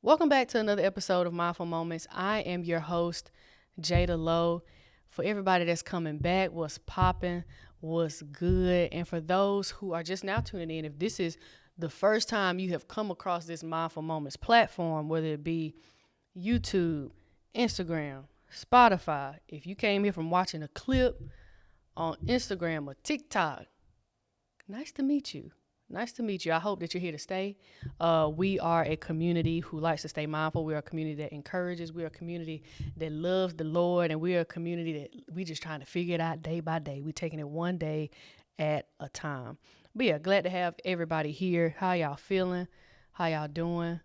Welcome back to another episode of Mindful Moments. I am your host, Jada Lowe. For everybody that's coming back, what's popping, what's good, and for those who are just now tuning in, if this is the first time you have come across this Mindful Moments platform, whether it be YouTube, Instagram, Spotify, if you came here from watching a clip on Instagram or TikTok, nice to meet you. Nice to meet you. I hope that you're here to stay. We are a community who likes to stay mindful. We are a community that encourages. We are a community that loves the Lord. And we are a community that we just trying to figure it out day by day. We're taking it one day at a time. But yeah, glad to have everybody here. How y'all feeling? How y'all doing?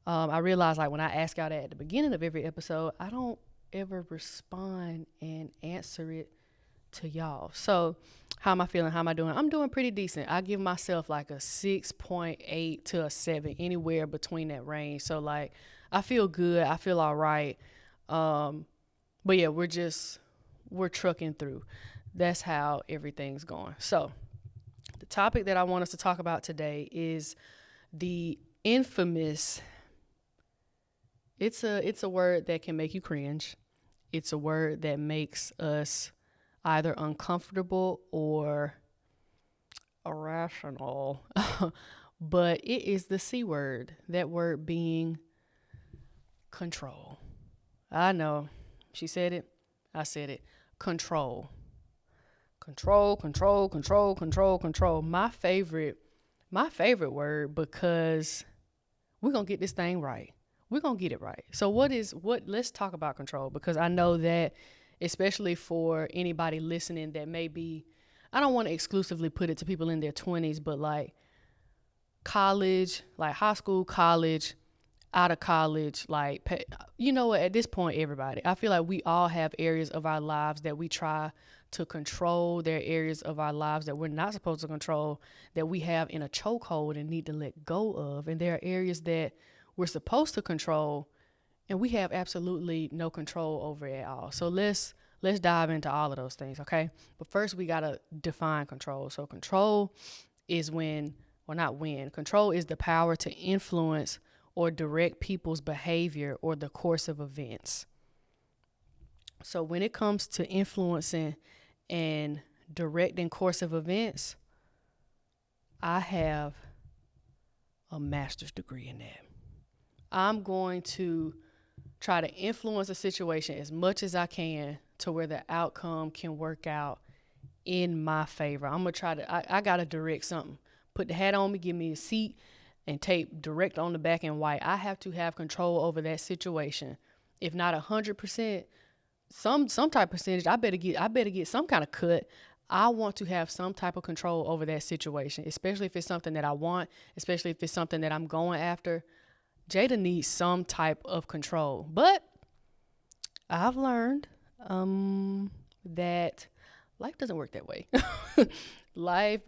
I realize like when I ask y'all that at the beginning of every episode, I don't ever respond and answer it to y'all. So how am I feeling? How am I doing? I'm doing pretty decent. I give myself like a 6.8 to a 7, anywhere between that range. So like I feel good. I feel all right. But yeah, we're trucking through. That's how everything's going. So the topic that I want us to talk about today is the infamous, it's a word that can make you cringe. It's a word that makes us either uncomfortable or irrational. But it is the C word, that word being control. I know. She said it. I said it. Control. Control. My favorite word, because we're going to get this thing right. We're going to get it right. So let's talk about control, because I know that especially for anybody listening that may be, I don't want to exclusively put it to people in their 20s, but like college, like high school, college, out of college, like, you know what, at this point, everybody, I feel like we all have areas of our lives that we try to control. There are areas of our lives that we're not supposed to control, that we have in a chokehold and need to let go of. And there are areas that we're supposed to control and we have absolutely no control over it at all. So let's dive into all of those things, okay? But first we gotta define control. So control is control is the power to influence or direct people's behavior or the course of events. So when it comes to influencing and directing course of events, I have a master's degree in that. I'm going to try to influence a situation as much as I can to where the outcome can work out in my favor. I'm going to try to, I got to direct something. Put the hat on me, give me a seat, and tape direct on the back in white. I have to have control over that situation. If not 100%, some type of percentage, I better get some kind of cut. I want to have some type of control over that situation, especially if it's something that I want, especially if it's something that I'm going after. Jada needs some type of control. But I've learned that life doesn't work that way. life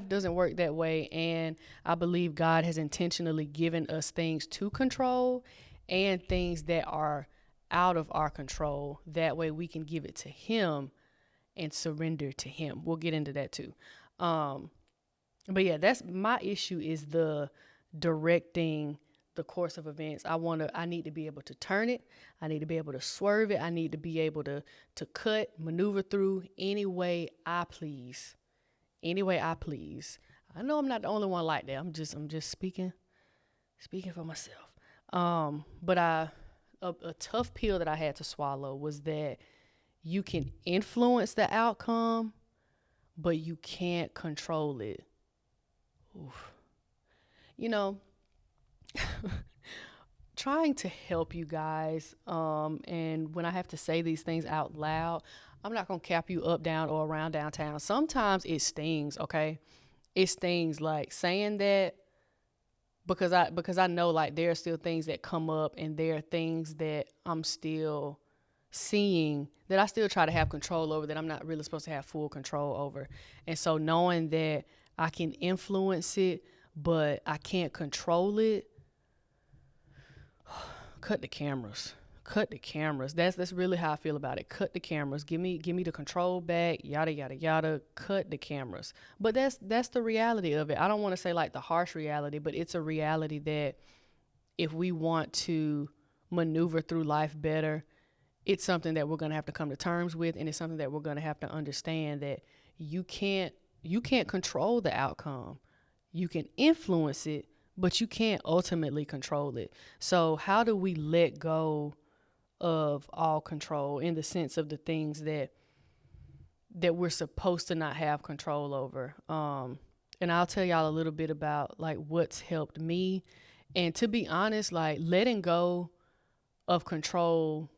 doesn't work that way. And I believe God has intentionally given us things to control and things that are out of our control. That way we can give it to Him and surrender to Him. We'll get into that too. But yeah, that's my issue, is the directing the course of events. I need to be able to turn it. I need to be able to swerve it. I need to be able to cut, maneuver through any way I please. Any way I please. I know I'm not the only one like that. I'm just speaking for myself. But a tough pill that I had to swallow was that you can influence the outcome, but you can't control it. Oof. You know, trying to help you guys, and when I have to say these things out loud, I'm not gonna cap you up, down, or around downtown. Sometimes it stings, okay? It stings, like saying that, because I know like there are still things that come up, and there are things that I'm still seeing that I still try to have control over, that I'm not really supposed to have full control over. And so knowing that I can influence it, but I can't control it, cut the cameras. That's really how I feel about it. Cut the cameras. Give me the control back. Yada yada yada. Cut the cameras. But that's the reality of it. I don't want to say like the harsh reality, but it's a reality that if we want to maneuver through life better, it's something that we're going to have to come to terms with, and it's something that we're going to have to understand that you can't you can't control the outcome. You can influence it, but you can't ultimately control it. So how do we let go of all control in the sense of the things that we're supposed to not have control over? And I'll tell y'all a little bit about like what's helped me. And to be honest, like letting go of control,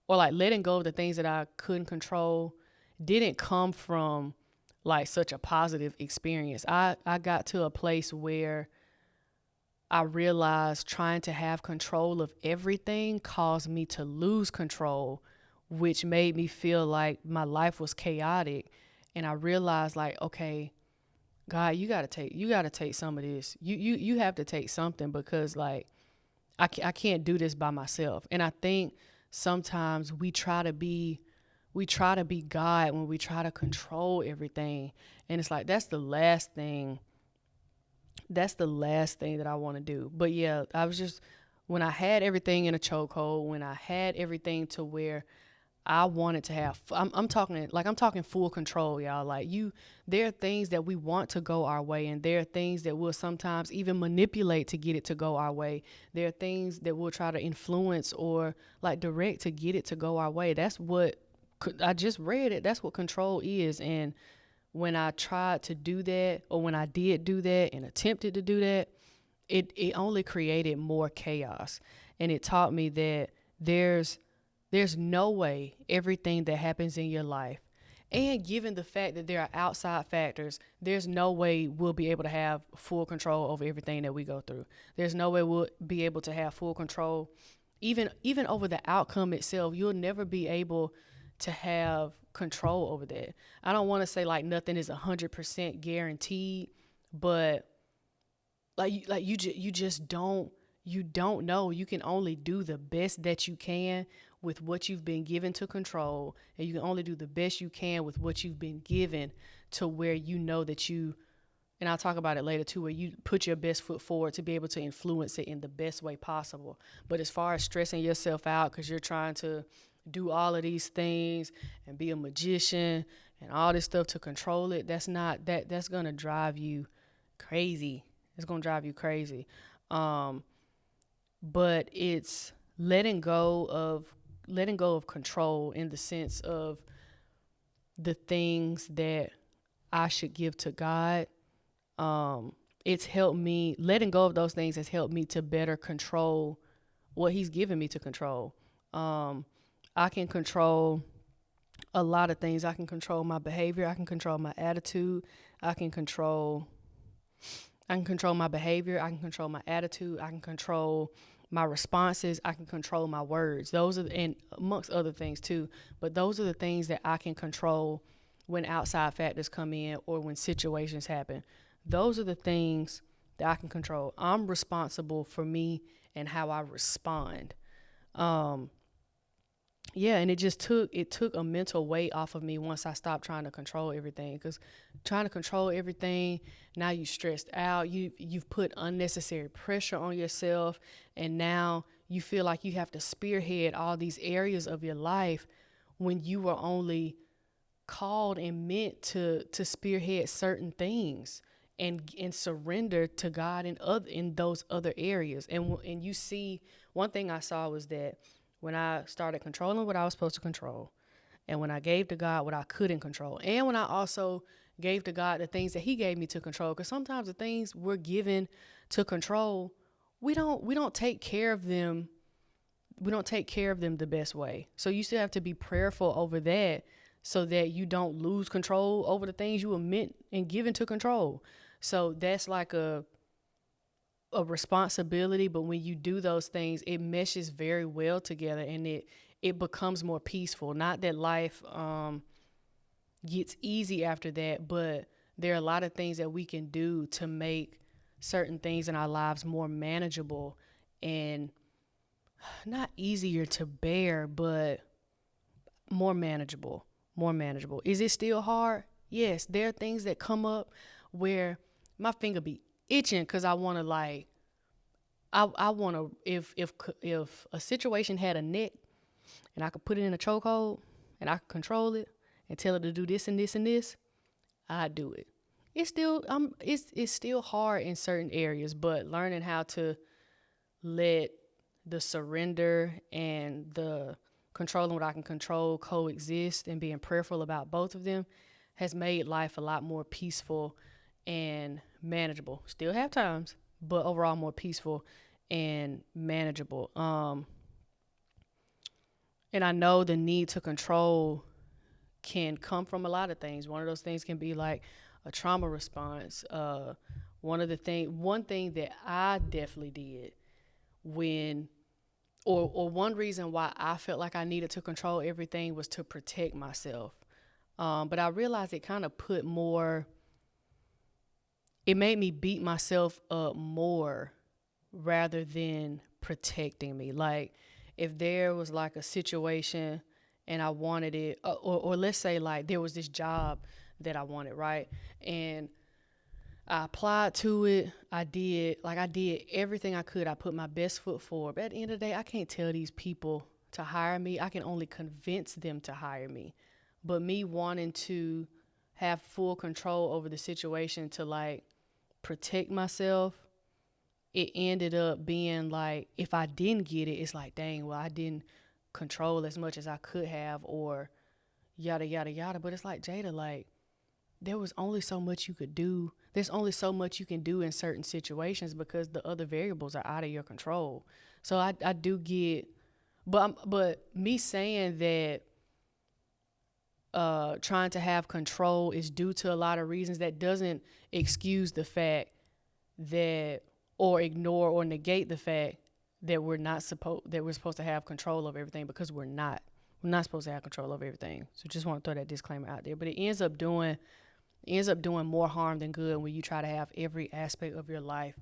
or like letting go of the things that I couldn't control, didn't come from like such a positive experience. I got to a place where I realized trying to have control of everything caused me to lose control, which made me feel like my life was chaotic. And I realized like, okay, God, you gotta take some of this. You have to take something, because like I can't do this by myself. And I think sometimes we try to be God when we try to control everything. And it's like that's the last thing that I want to do. But yeah, I was just, when I had everything in a chokehold, when I had everything to where I wanted to have, I'm talking full control, y'all. Like there are things that we want to go our way, and there are things that we'll sometimes even manipulate to get it to go our way. There are things that we'll try to influence or like direct to get it to go our way. That's what I just read it. That's what control is. And when I tried to do that, or when I did do that and attempted to do that, it only created more chaos. And it taught me that there's no way everything that happens in your life, and given the fact that there are outside factors, there's no way we'll be able to have full control over everything that we go through. There's no way we'll be able to have full control even over the outcome itself. You'll never be able to have control over that. I don't want to say like nothing is 100% guaranteed, but you just don't know. You can only do the best that you can with what you've been given to control, and you can only do the best you can with what you've been given, to where you know that you, and I'll talk about it later too, where you put your best foot forward to be able to influence it in the best way possible. But as far as stressing yourself out because you're trying to do all of these things and be a magician and all this stuff to control it, that's gonna drive you crazy. It's gonna drive you crazy. But it's letting go of control in the sense of the things that I should give to God. It's helped me, letting go of those things has helped me to better control what He's given me to control. I can control a lot of things. I can control my behavior. I can control my attitude. I can control my behavior. I can control my attitude. I can control my responses. I can control my words. Those are, and amongst other things too, but those are the things that I can control when outside factors come in or when situations happen. Those are the things that I can control. I'm responsible for me and how I respond. Yeah, and it took a mental weight off of me once I stopped trying to control everything. Because trying to control everything, now you stressed out. You've put unnecessary pressure on yourself, and now you feel like you have to spearhead all these areas of your life when you were only called and meant to spearhead certain things and surrender to God in those other areas. And you see, one thing I saw was that when I started controlling what I was supposed to control, and when I gave to God what I couldn't control, and when I also gave to God the things that He gave me to control, because sometimes the things we're given to control, we don't take care of them. We don't take care of them the best way. So you still have to be prayerful over that, so that you don't lose control over the things you were meant and given to control. So that's like a responsibility, but when you do those things, it meshes very well together, and it becomes more peaceful. Not that life gets easy after that, but there are a lot of things that we can do to make certain things in our lives more manageable, and not easier to bear, but more manageable. More manageable. Is it still hard? Yes, there are things that come up where my finger be itching because I want to like I want to, if a situation had a neck and I could put it in a chokehold and I could control it and tell it to do this and this and this, I'd do it. It's still hard in certain areas, but learning how to let the surrender and the controlling what I can control coexist and being prayerful about both of them has made life a lot more peaceful and manageable. Still have times, but overall more peaceful and manageable. And I know the need to control can come from a lot of things. One of those things can be like a trauma response. One thing that I definitely did when, or one reason why I felt like I needed to control everything was to protect myself. But I realized it kind of it made me beat myself up more rather than protecting me. Like if there was like a situation and I wanted it, or let's say like there was this job that I wanted, right? And I applied to it. I did everything I could. I put my best foot forward. But at the end of the day, I can't tell these people to hire me. I can only convince them to hire me. But me wanting to have full control over the situation to like protect myself, it ended up being like if I didn't get it, it's like, dang, well, I didn't control as much as I could have, or yada yada yada. But it's like, Jada, like there was only so much you could do. There's only so much you can do in certain situations because the other variables are out of your control. So I do get, but me saying that trying to have control is due to a lot of reasons, that doesn't excuse the fact that, or ignore or negate the fact that we're supposed to have control of everything, because we're not. We're not supposed to have control of everything. So just want to throw that disclaimer out there. But it ends up doing more harm than good when you try to have every aspect of your life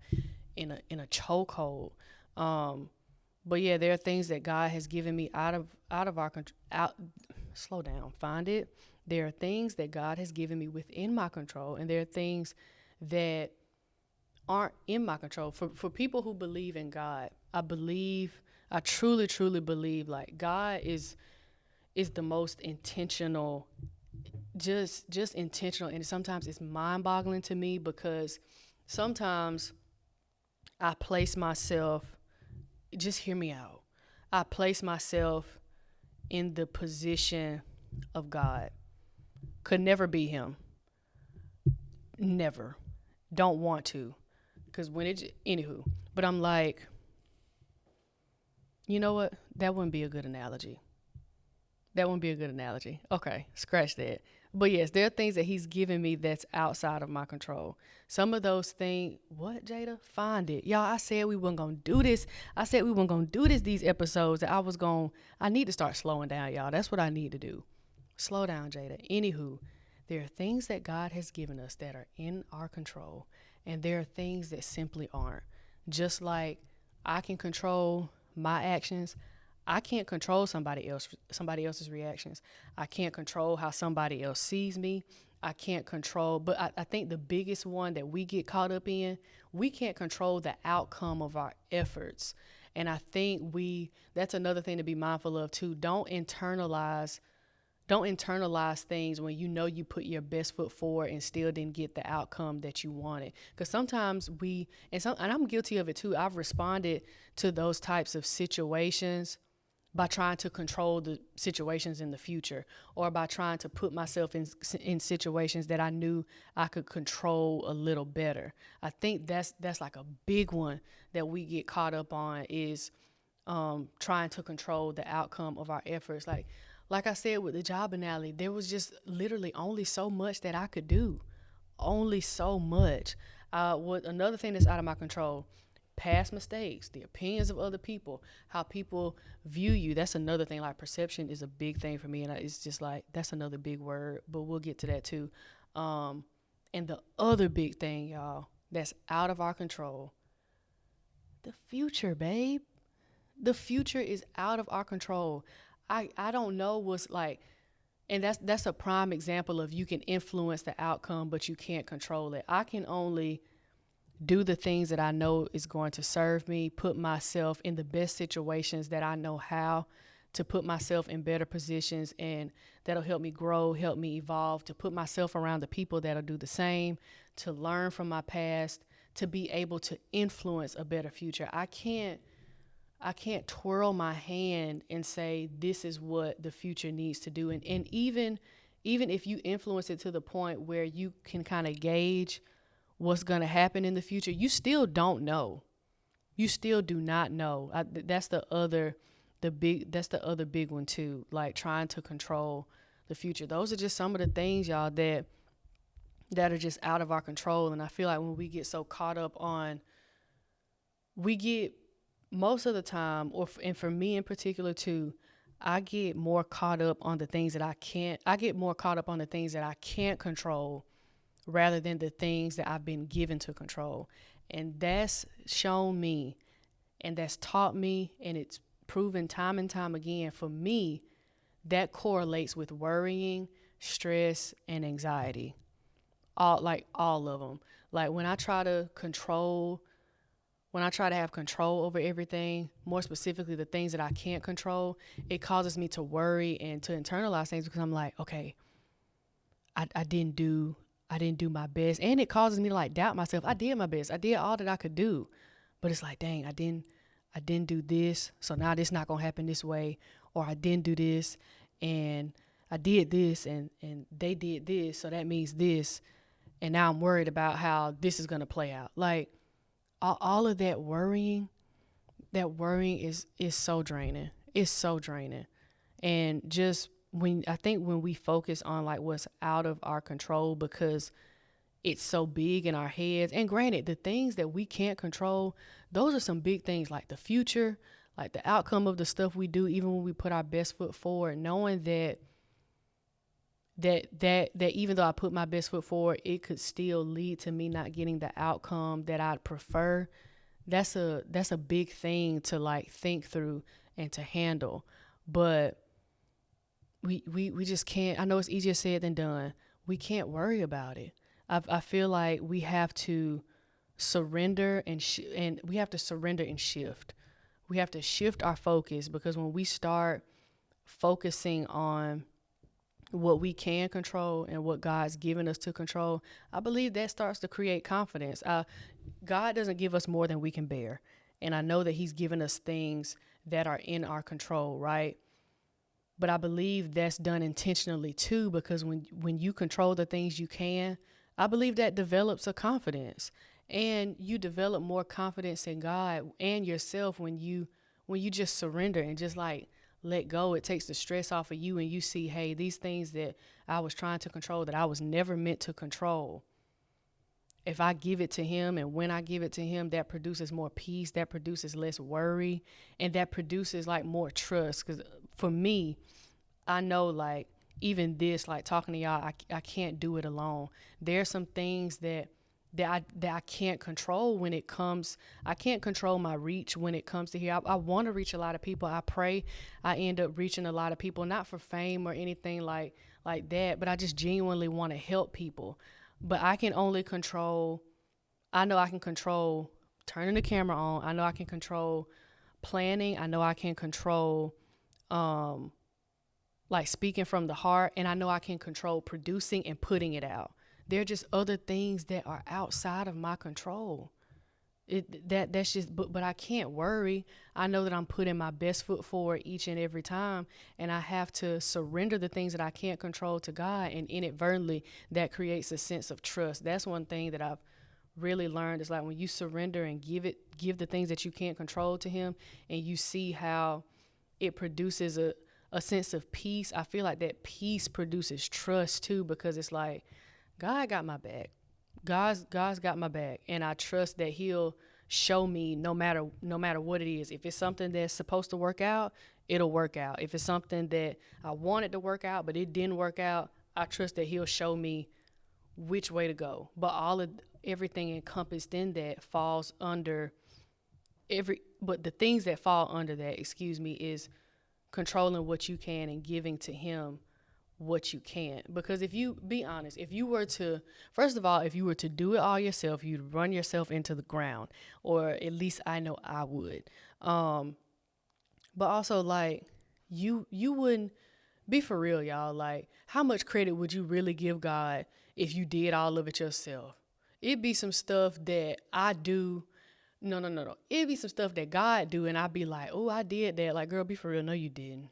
in a chokehold. But yeah, there are things that God has given me out of our control. Slow down, find it. There are things that God has given me within my control, and there are things that aren't in my control. For people who believe in God, I truly believe like God is the most intentional, just intentional. And sometimes it's mind-boggling to me because sometimes I place myself, just hear me out, I place myself in the position of God. Could never be him. Never. Don't want to. Because anywho. But I'm like, you know what? That wouldn't be a good analogy. Okay, scratch that. But yes, there are things that he's given me that's outside of my control. Some of those things, what, Jada? Find it. Y'all, I said we weren't going to do this. These episodes. I need to start slowing down, y'all. That's what I need to do. Slow down, Jada. Anywho, there are things that God has given us that are in our control, and there are things that simply aren't. Just like I can control my actions, I can't control somebody else's reactions. I can't control how somebody else sees me. I can't control, but I think the biggest one that we get caught up in, we can't control the outcome of our efforts. And I think that's another thing to be mindful of too. Don't internalize things when you know you put your best foot forward and still didn't get the outcome that you wanted. Because sometimes and I'm guilty of it too. I've responded to those types of situations by trying to control the situations in the future, or by trying to put myself in situations that I knew I could control a little better. I think that's like a big one that we get caught up on, is trying to control the outcome of our efforts. Like I said with the job analogy, there was just literally only so much that I could do. Only so much. Another thing that's out of my control, past mistakes, the opinions of other people, how people view you. That's another thing. Like perception is a big thing for me, and it's just like, that's another big word, but we'll get to that too. And the other big thing, y'all, that's out of our control, the future, babe. The future is out of our control. I don't know what's like, and that's a prime example of you can influence the outcome, but you can't control it. I can only do the things that I know is going to serve me, put myself in the best situations that I know how to put myself in better positions, and that'll help me grow, help me evolve, to put myself around the people that'll do the same, to learn from my past, to be able to influence a better future. I can't twirl my hand and say this is what the future needs to do. And even if you influence it to the point where you can kind of gauge what's going to happen in the future, you still don't know. You still do not know. That's the other big one too, like trying to control the future. Those are just some of the things, y'all, that are just out of our control. And I feel like when we get so caught up on, we get most of the time, and for me in particular too, I get more caught up on the things that I get more caught up on the things that I can't control rather than the things that I've been given to control. And that's shown me, and that's taught me, and it's proven time and time again for me, that correlates with worrying, stress, and anxiety. All of them. Like when I try to have control over everything, more specifically the things that I can't control, it causes me to worry and to internalize things, because I'm like, okay, I didn't do my best. And it causes me to like doubt myself. I did my best. I did all that I could do. But it's like, dang, I didn't do this. So now this not gonna happen this way. Or I didn't do this and I did this and they did this. So that means this. And now I'm worried about how this is gonna play out. Like all of that worrying is so draining. It's so draining. And just when we focus on like what's out of our control, because it's so big in our heads, and granted, the things that we can't control, those are some big things, like the future, like the outcome of the stuff we do, even when we put our best foot forward, knowing that even though I put my best foot forward, it could still lead to me not getting the outcome that I'd prefer. That's a big thing to like think through and to handle. But we just can't. I know it's easier said than done. We can't worry about it. I feel like we have to surrender and we have to surrender and shift. We have to shift our focus, because when we start focusing on what we can control and what God's given us to control, I believe that starts to create confidence. God doesn't give us more than we can bear. And I know that he's given us things that are in our control, right? But I believe that's done intentionally too, because when you control the things you can, I believe that develops a confidence, and you develop more confidence in God and yourself when you just surrender and just like let go. It takes the stress off of you, and you see, hey, these things that I was trying to control, that I was never meant to control, if I give it to him, and when I give it to him, that produces more peace, that produces less worry, and that produces like more trust. Because for me, I know like even this, like talking to y'all, I can't do it alone. There are some things that I can't control when it comes. I can't control my reach when it comes to here. I want to reach a lot of people. I pray I end up reaching a lot of people, not for fame or anything like that, but I just genuinely want to help people. But I can only control, I know I can control turning the camera on. I know I can control planning. I know I can control like speaking from the heart. And I know I can control producing and putting it out. There are just other things that are outside of my control. That's just, but I can't worry. I know that I'm putting my best foot forward each and every time, and I have to surrender the things that I can't control to God, and inadvertently that creates a sense of trust. That's one thing that I've really learned, is like when you surrender and give the things that you can't control to him, and you see how it produces a sense of peace. I feel like that peace produces trust too, because it's like, God got my back. God's got my back, and I trust that he'll show me no matter what it is. If it's something that's supposed to work out, it'll work out. If it's something that I wanted to work out but it didn't work out, I trust that he'll show me which way to go. But everything encompassed in that falls under but the things that fall under that, is controlling what you can and giving to him what you can't. Because if you be honest, if you were to, first of all, if you were to do it all yourself, you'd run yourself into the ground, or at least I know I would. Um, but also like you wouldn't be for real, y'all. Like, how much credit would you really give God if you did all of it yourself? It'd be some stuff that I do. No, no, no, no. It'd be some stuff that God do, and I'd be like, oh, I did that. Like, girl, be for real. No, you didn't.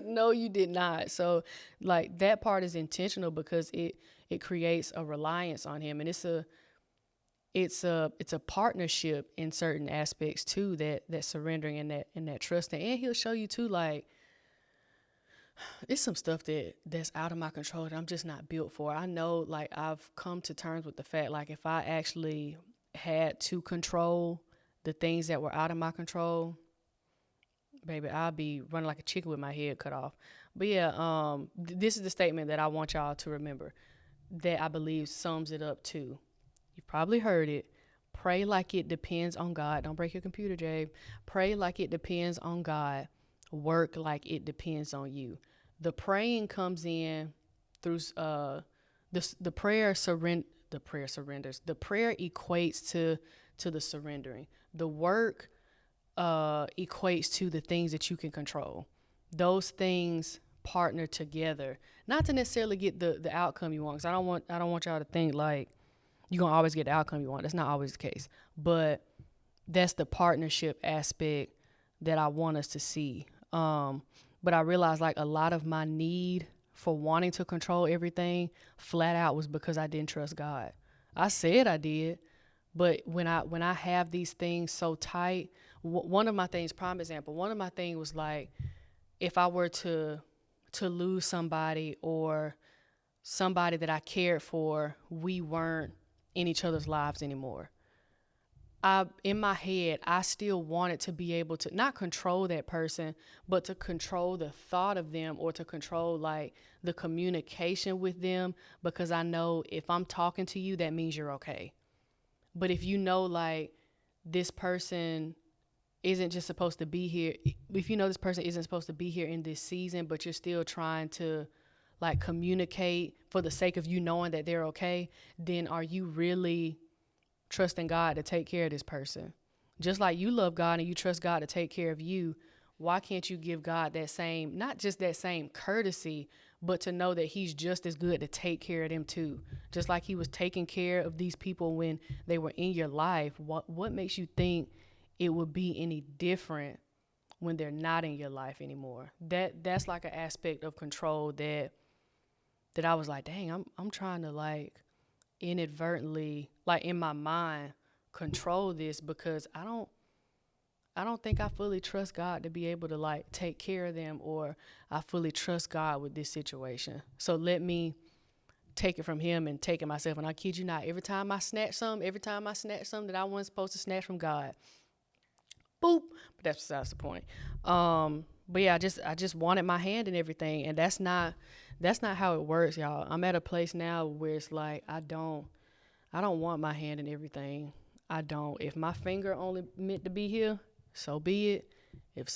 No, you did not. So, like, that part is intentional because it creates a reliance on Him, and it's a partnership in certain aspects too. That surrendering and that trusting, and He'll show you too. Like, it's some stuff that's out of my control that I'm just not built for. I know, like, I've come to terms with the fact, like, if I actually had to control the things that were out of my control, baby, I'll be running like a chicken with my head cut off. But yeah, this is the statement that I want y'all to remember that I believe sums it up too. You've probably heard it. Pray like it depends on God. Don't break your computer, Jay. Pray like it depends on God. Work like it depends on you. The praying comes in through the prayer surrenders. The prayer equates to the surrendering. The work equates to the things that you can control. Those things partner together, not to necessarily get the outcome you want. Because I don't want y'all to think like you're gonna always get the outcome you want. That's not always the case. But that's the partnership aspect that I want us to see. But I realized like a lot of my need for wanting to control everything flat out was because I didn't trust God. I said I did, but when I have these things so tight, one of my things, prime example, one of my things was like, if I were to lose somebody or somebody that I cared for, we weren't in each other's lives anymore. In my head, I still wanted to be able to not control that person, but to control the thought of them or to control like the communication with them, because I know if I'm talking to you, that means you're okay. But if you know like this person isn't just supposed to be here, if you know this person isn't supposed to be here in this season, but you're still trying to like communicate for the sake of you knowing that they're okay, then are you really trusting God to take care of this person? Just like you love God and you trust God to take care of you, why can't you give God that same, not just that same courtesy, but to know that He's just as good to take care of them too? Just like He was taking care of these people when they were in your life, what makes you think it would be any different when they're not in your life anymore? That's like an aspect of control that I was like, dang, I'm trying to like inadvertently, like in my mind, control this because I don't think I fully trust God to be able to like take care of them, or I fully trust God with this situation. So let me take it from Him and take it myself. And I kid you not, every time I snatch something that I wasn't supposed to snatch from God, boop. But that's besides the point. But yeah, I just wanted my hand in everything, and that's not how it works, y'all. I'm at a place now where it's like I don't want my hand in everything. I don't. If my finger only meant to be here, so be it. If there's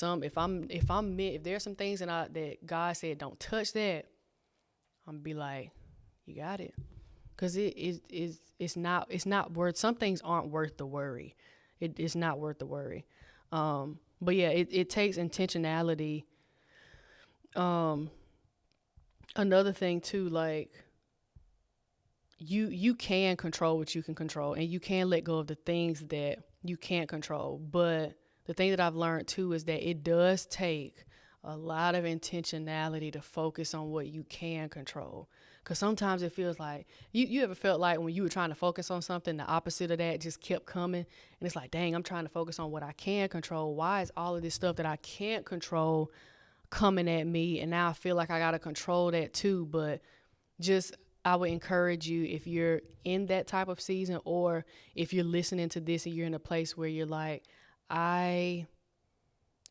some things that God said don't touch that, I'm gonna be like, you got it, because it's not worth. Some things aren't worth the worry. It's not worth the worry. But yeah, it takes intentionality. Another thing too, like you can control what you can control, and you can let go of the things that you can't control. But the thing that I've learned too is that it does take a lot of intentionality to focus on what you can control. Because sometimes it feels like, you ever felt like when you were trying to focus on something, the opposite of that just kept coming. And it's like, dang, I'm trying to focus on what I can control. Why is all of this stuff that I can't control coming at me? And now I feel like I got to control that too. But just, I would encourage you, if you're in that type of season, or if you're listening to this and you're in a place where you're like, I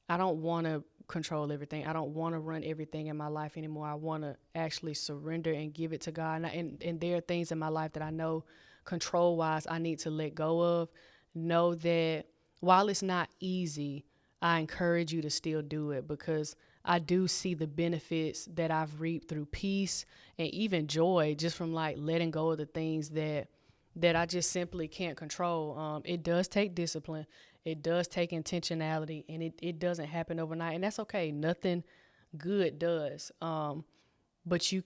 don't want to control everything. I don't want to run everything in my life anymore. I want to actually surrender and give it to God. And there are things in my life that I know control-wise I need to let go of. Know that while it's not easy, I encourage you to still do it, because I do see the benefits that I've reaped through peace and even joy just from like letting go of the things that I just simply can't control. It does take discipline. It does take intentionality, and it doesn't happen overnight, and that's okay. Nothing good does. But you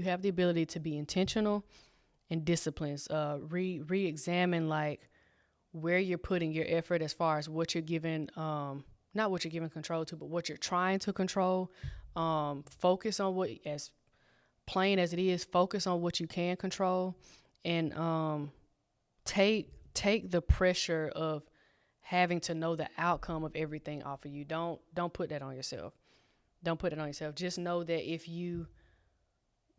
have the ability to be intentional and disciplines. Re-examine like where you're putting your effort as far as what you're giving, not what you're giving control to, but what you're trying to control. Focus on what, as plain as it is, focus on what you can control, and take the pressure of having to know the outcome of everything off of you. Don't put that on yourself. Don't put it on yourself. Just know that if you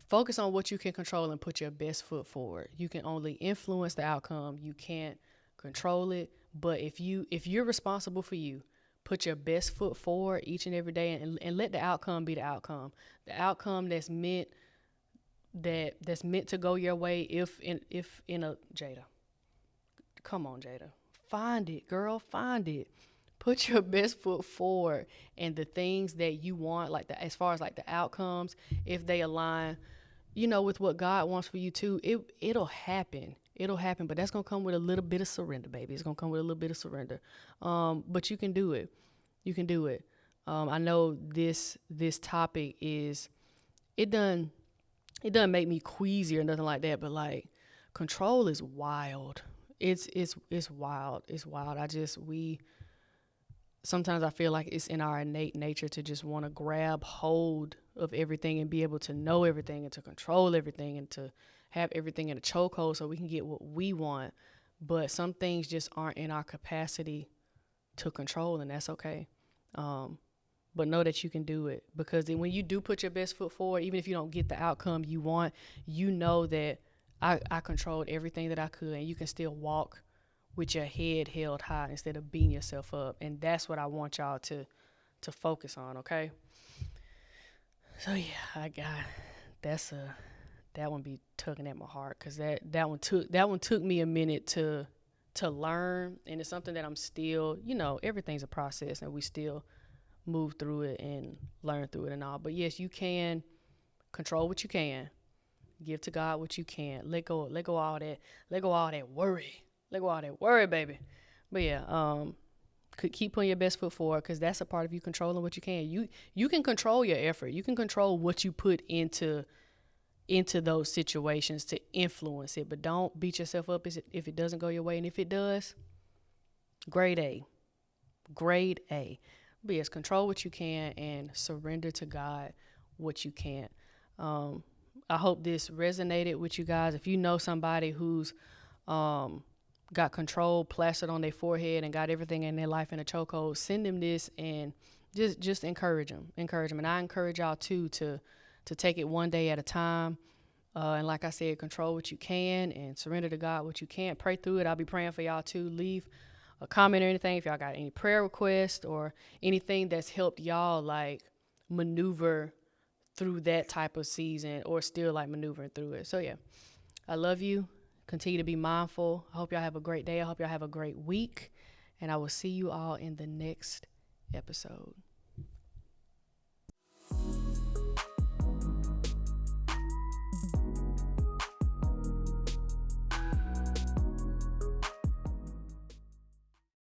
focus on what you can control and put your best foot forward, you can only influence the outcome. You can't control it. But if you're responsible for you, put your best foot forward each and every day, and let the outcome be the outcome. The outcome that's meant to go your way. If in a Jada, come on, Jada, find it, girl, find it. Put your best foot forward, and the things that you want, like as far as like the outcomes, if they align, with what God wants for you too, it'll happen. It'll happen, but that's gonna come with a little bit of surrender, baby. It's gonna come with a little bit of surrender. But you can do it. You can do it. I know this topic is it doesn't make me queasy or nothing like that, but like control is wild. It's wild. It's wild. Sometimes I feel like it's in our innate nature to just want to grab hold of everything and be able to know everything and to control everything and to have everything in a chokehold so we can get what we want. But some things just aren't in our capacity to control, and that's okay. But know that you can do it, because then when you do put your best foot forward, even if you don't get the outcome you want, you know that I controlled everything that I could, and you can still walk with your head held high instead of beating yourself up. And that's what I want y'all to focus on, okay? So yeah, I got that one be tugging at my heart, because that one took me a minute to learn, and it's something that I'm still, everything's a process, and we still move through it and learn through it and all. But yes, you can control what you can, give to God what you can, let go all that worry. Let go all that worry, baby. But yeah, could keep putting your best foot forward, because that's a part of you controlling what you can. You can control your effort. You can control what you put into those situations to influence it. But don't beat yourself up if it doesn't go your way. And if it does, grade A. Grade A. But yes, control what you can and surrender to God what you can't. I hope this resonated with you guys. If you know somebody who's got control plastered on their forehead and got everything in their life in a chokehold, send them this and just encourage them. And I encourage y'all too to take it one day at a time. And like I said, control what you can and surrender to God what you can't. Pray through it. I'll be praying for y'all too. Leave a comment or anything if y'all got any prayer requests or anything that's helped y'all like maneuver through that type of season, or still like maneuvering through it. So yeah, I love you. Continue to be mindful. I hope y'all have a great day. I hope y'all have a great week. And I will see you all in the next episode.